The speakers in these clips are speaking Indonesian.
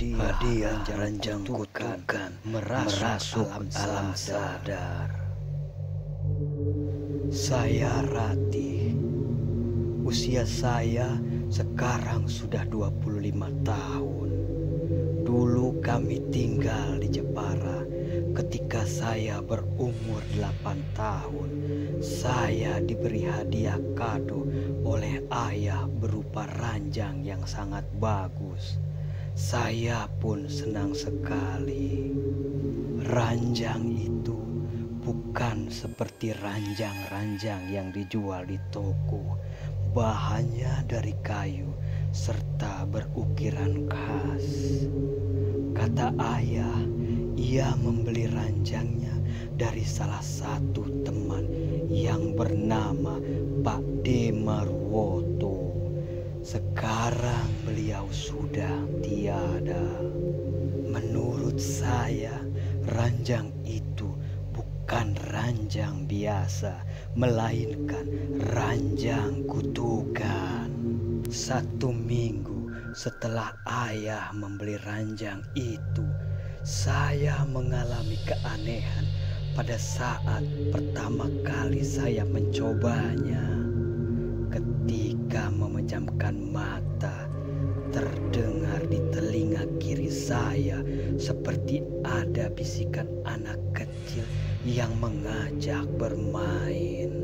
hadiah ranjang kutukan merasuk alam sadar. Saya Ratih. Usia saya sekarang sudah 25 tahun. Dulu kami tinggal di Jepara. Ketika saya berumur 8 tahun, saya diberi hadiah kado oleh ayah berupa ranjang yang sangat bagus. Saya pun senang sekali. Ranjang itu bukan seperti ranjang-ranjang yang dijual di toko. Bahannya dari kayu serta berukiran khas. Kata ayah, ia membeli ranjangnya dari salah satu teman yang bernama Pak D. Marwoto. Sekarang beliau sudah tiada. Menurut saya, ranjang itu bukan ranjang biasa, melainkan ranjang kutukan. 1 minggu setelah ayah membeli ranjang itu, saya mengalami keanehan pada saat pertama kali saya mencobanya. Ketika memejamkan mata, terdengar di telinga kiri saya seperti ada bisikan anak kecil yang mengajak bermain.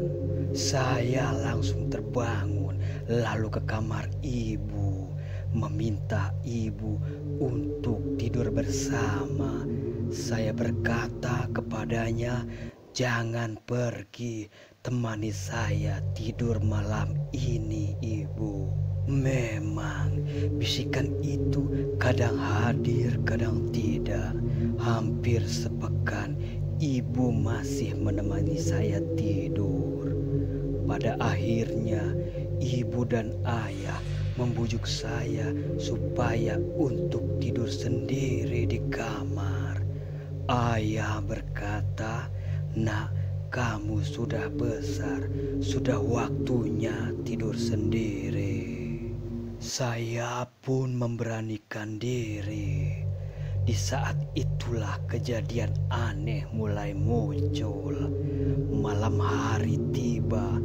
Saya langsung terbangun lalu ke kamar ibu, meminta ibu untuk tidur bersama. Saya berkata kepadanya, "Jangan pergi, temani saya tidur malam ini, ibu." Memang bisikan itu kadang hadir, kadang tidak. Hampir sepekan ibu masih menemani saya tidur. Pada akhirnya ibu dan ayah membujuk saya supaya untuk tidur sendiri di kamar. Ayah berkata, "Nak, kamu sudah besar, sudah waktunya tidur sendiri." Saya pun memberanikan diri. Di saat itulah kejadian aneh mulai muncul. Malam hari tiba,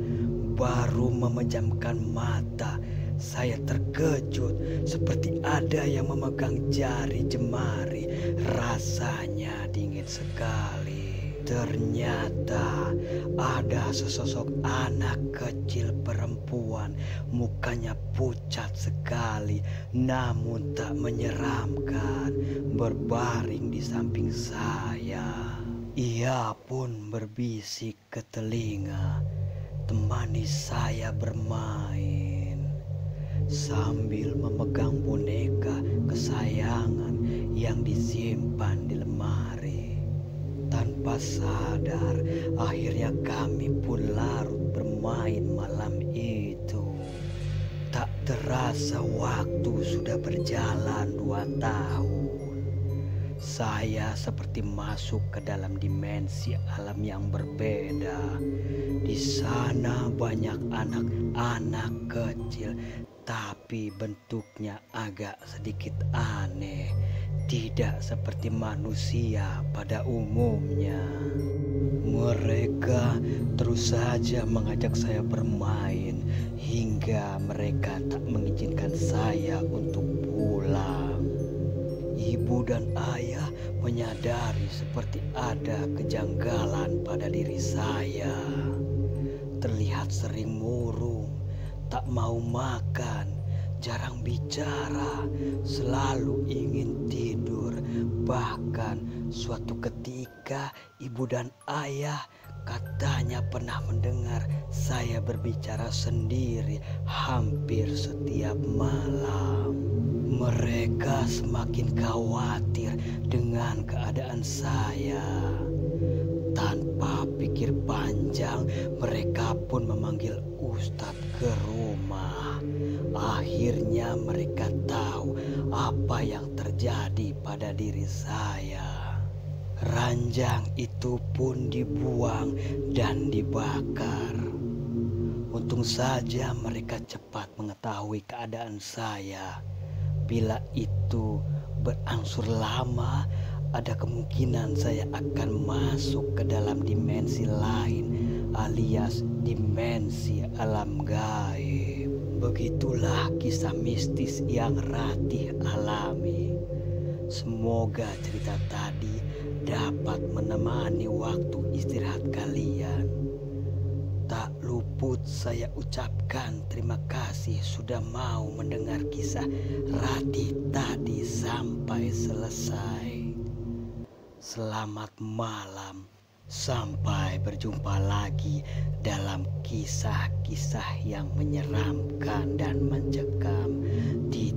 baru memejamkan mata, saya terkejut seperti ada yang memegang jari jemari. Rasanya dingin sekali. Ternyata ada sesosok anak kecil perempuan, mukanya pucat sekali namun tak menyeramkan, berbaring di samping saya. Ia pun berbisik ke telinga, "Temani saya bermain," sambil memegang boneka kesayangan yang disimpan di lemari. Tanpa sadar, akhirnya kami pun larut bermain malam itu. Tak terasa waktu sudah berjalan 2 tahun. Saya seperti masuk ke dalam dimensi alam yang berbeda. Di sana banyak anak-anak kecil, tapi bentuknya agak sedikit aneh. Tidak seperti manusia pada umumnya. Mereka terus saja mengajak saya bermain hingga mereka tak mengizinkan saya untuk pulang. Ibu dan ayah menyadari seperti ada kejanggalan pada diri saya. Terlihat sering murung, tak mau makan, jarang bicara, selalu ingin tidur. Bahkan suatu ketika ibu dan ayah katanya pernah mendengar saya berbicara sendiri hampir setiap malam. Mereka semakin khawatir dengan keadaan saya. Tanpa pikir panjang, mereka pun memanggil Ustadz ke rumah. Akhirnya mereka tahu apa yang terjadi pada diri saya. Ranjang itu pun dibuang dan dibakar. Untung saja mereka cepat mengetahui keadaan saya. Bila itu berangsur lama ada kemungkinan saya akan masuk ke dalam dimensi lain alias dimensi alam gaib. Begitulah kisah mistis yang Ratih alami. Semoga cerita tadi dapat menemani waktu istirahat kalian. Tak luput saya ucapkan terima kasih sudah mau mendengar kisah Ratih tadi sampai selesai. Selamat malam. Sampai berjumpa lagi dalam kisah-kisah yang menyeramkan dan mencekam di